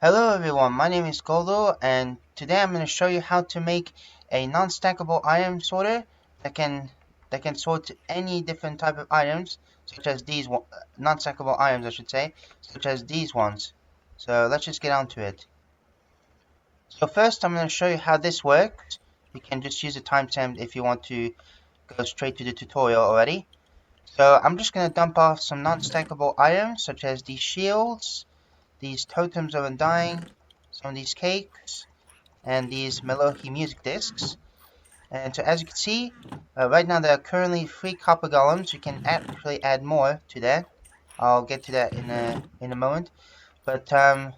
Hello everyone, my name is Goldo, and today I'm going to show you how to make a non-stackable item sorter that can sort any different type of items, such as these non-stackable items, I should say, such as these ones. So let's just get on to it. So first, I'm going to show you how this works. You can just use a timestamp if you want to go straight to the tutorial already. So I'm just going to dump off some non-stackable items, such as these shields, these totems of undying, some of these cakes, and these Melohi music discs. And so as you can see, right now there are currently 3 copper golems. You can actually add more to that. I'll get to that in a moment. But yeah,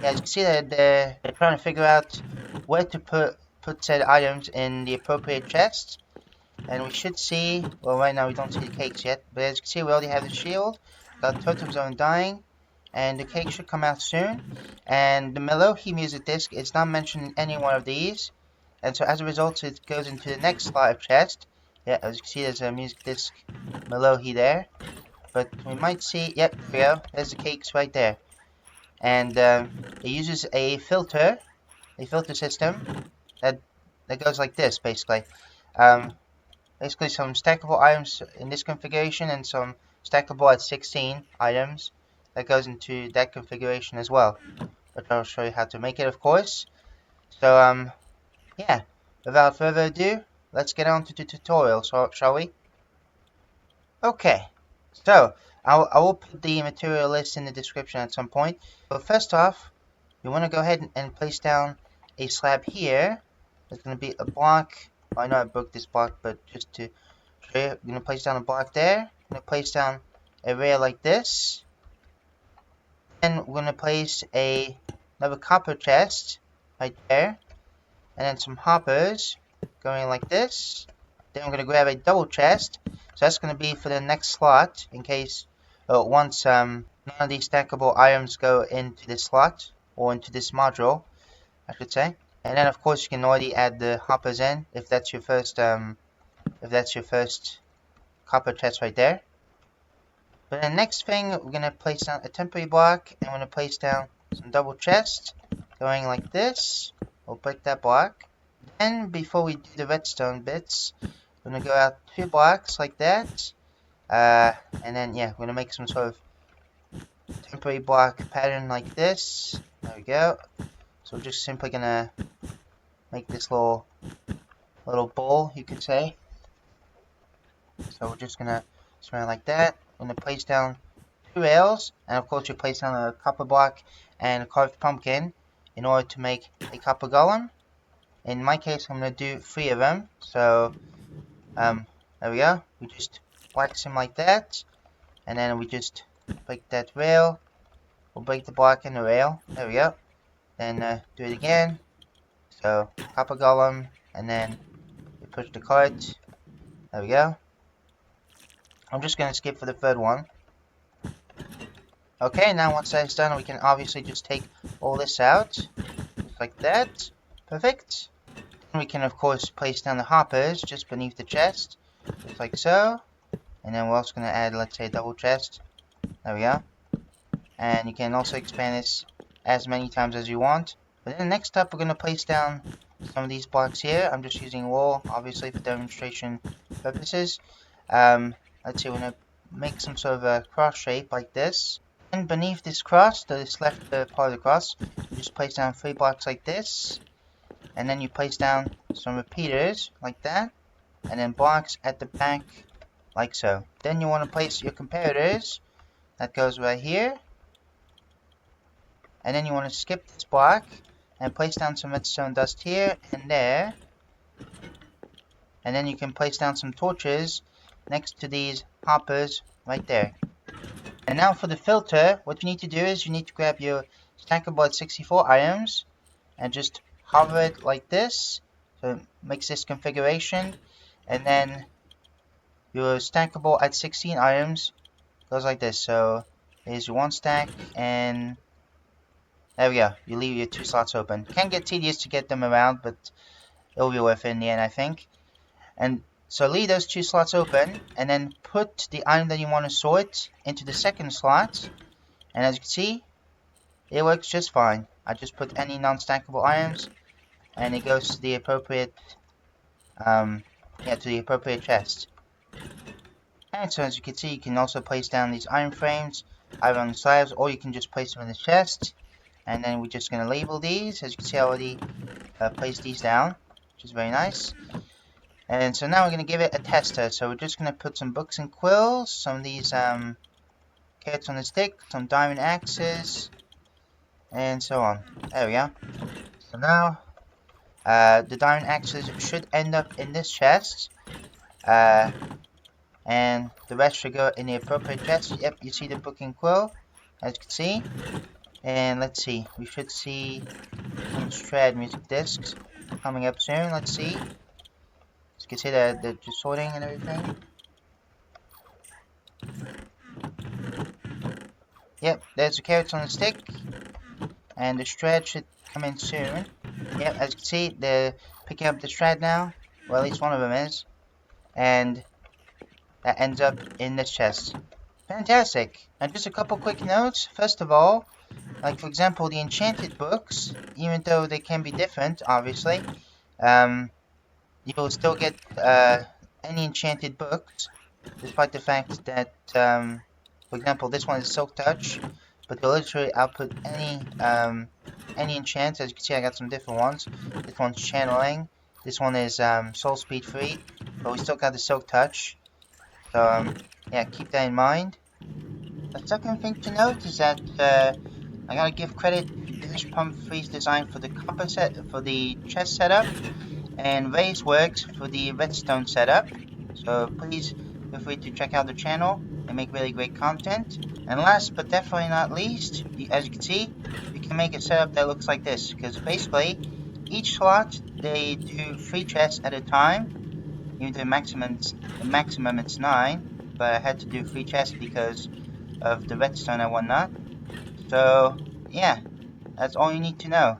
as you can see, they're trying to figure out where to put said items in the appropriate chests. And we should see, well, right now we don't see the cakes yet, but as you can see, we already have the shield, got totems of undying, and the cake should come out soon. And the Melohi music disc is not mentioned in any one of these, and so as a result, it goes into the next slot of chest. Yeah, as you can see, there's a music disc Melohi there, but we might see, yep, there we go, there's the cakes right there. And it uses a filter system that goes like this, basically. Basically some stackable items in this configuration and some stackable at 16 items that goes into that configuration as well, which I'll show you how to make it, of course. So yeah, without further ado, let's get on to the tutorial, shall we? Okay, so I will put the material list in the description at some point. But first off, you want to go ahead and place down a slab here. There's going to be a block. I know I broke this block, but just to show you, I'm going to place down a block there. I'm going to place down a rail like this. Then we're going to place another copper chest right there. And then some hoppers going like this. Then we're going to grab a double chest. So that's going to be for the next slot in case once none of these stackable items go into this slot or into this module, I should say. And then of course you can already add the hoppers in if that's your first copper chest right there. But the next thing, we're going to place down a temporary block, and we're going to place down some double chests going like this. We'll break that block. Then before we do the redstone bits, we're going to go out 2 blocks like that. And then yeah, we're going to make some sort of temporary block pattern like this. There we go. So we're just simply going to make this little bowl, you could say. So we're just going to surround like that. We're going to place down 2 rails, and of course you place down a copper block and a carved pumpkin in order to make a copper golem. In my case, I'm going to do 3 of them. So there we go. We just wax him like that, and then we just break that rail. We'll break the block and the rail. There we go. Then do it again. So copper golem, and then we push the cart. There we go. I'm just going to skip for the 3rd one. Okay, now once that's done, we can obviously just take all this out, just like that. Perfect. And we can of course place down the hoppers just beneath the chest, just like so. And then we're also going to add, let's say, a double chest. There we go. And you can also expand this as many times as you want. But then next up, we're going to place down some of these blocks here. I'm just using wool, obviously, for demonstration purposes. Let's see, we're going to make some sort of a cross shape like this. And beneath this cross, this left part of the cross, you just place down 3 blocks like this. And then you place down some repeaters like that. And then blocks at the back like so. Then you want to place your comparators. That goes right here. And then you want to skip this block and place down some redstone dust here and there. And then you can place down some torches next to these hoppers right there. And now for the filter, what you need to do is you need to grab your stackable at 64 items and just hover it like this, so it makes this configuration. And then your stackable at 16 items goes like this. So here's your 1 stack, and there we go. You leave your 2 slots open. Can get tedious to get them around, but it'll be worth it in the end, I think. And so leave those 2 slots open, and then put the item that you want to sort into the 2nd slot. And as you can see, it works just fine. I just put any non-stackable items, and it goes to the appropriate, to the appropriate chest. And so as you can see, you can also place down these iron frames, iron slabs, or you can just place them in the chest. And then we're just going to label these. As you can see, I already placed these down, which is very nice. And so now we're going to give it a tester. So we're just going to put some books and quills, some of these carrots on the stick, some diamond axes, and so on. There we go. So now the diamond axes should end up in this chest. And the rest should go in the appropriate chest. Yep, you see the book and quill, as you can see. And let's see, we should see some shred music discs coming up soon. Let's see. As you can see, they're just sorting and everything. Yep, there's the carrots on the stick, and the shred should come in soon. Yep, as you can see, they're picking up the shred now. Well, at least one of them is. And that ends up in this chest. Fantastic. And just a couple quick notes. First of all, like for example, the enchanted books, even though they can be different, obviously, you will still get any enchanted books, despite the fact that, for example, this one is Silk Touch, but they'll literally output any enchants. As you can see, I got some different ones. This one's Channeling. This one is Soul Speed 3, but we still got the Silk Touch. So, yeah, keep that in mind. The second thing to note is that I gotta give credit to this Pump Freeze design for the copper for the chest setup, and Ray's works for the redstone setup. So please feel free to check out the channel. They make really great content. And last but definitely not least, as you can see, you can make a setup that looks like this, because basically each slot they do 3 chests at a time. Even though the maximum it's 9, but I had to do 3 chests because of the redstone and whatnot. So yeah, that's all you need to know.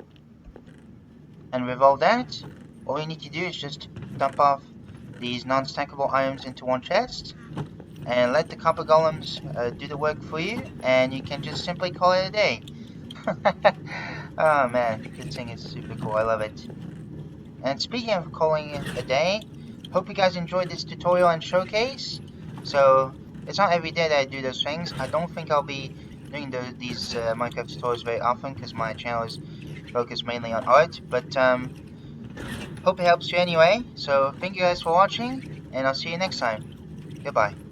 And with all that, all you need to do is just dump off these non-stackable items into one chest, and let the copper golems do the work for you, and you can just simply call it a day. Oh man, this thing is super cool, I love it. And speaking of calling it a day, hope you guys enjoyed this tutorial and showcase. So, it's not every day that I do those things. I don't think I'll be doing these Minecraft tutorials very often, because my channel is focused mainly on art. But, hope it helps you anyway. So, thank you guys for watching, and I'll see you next time. Goodbye.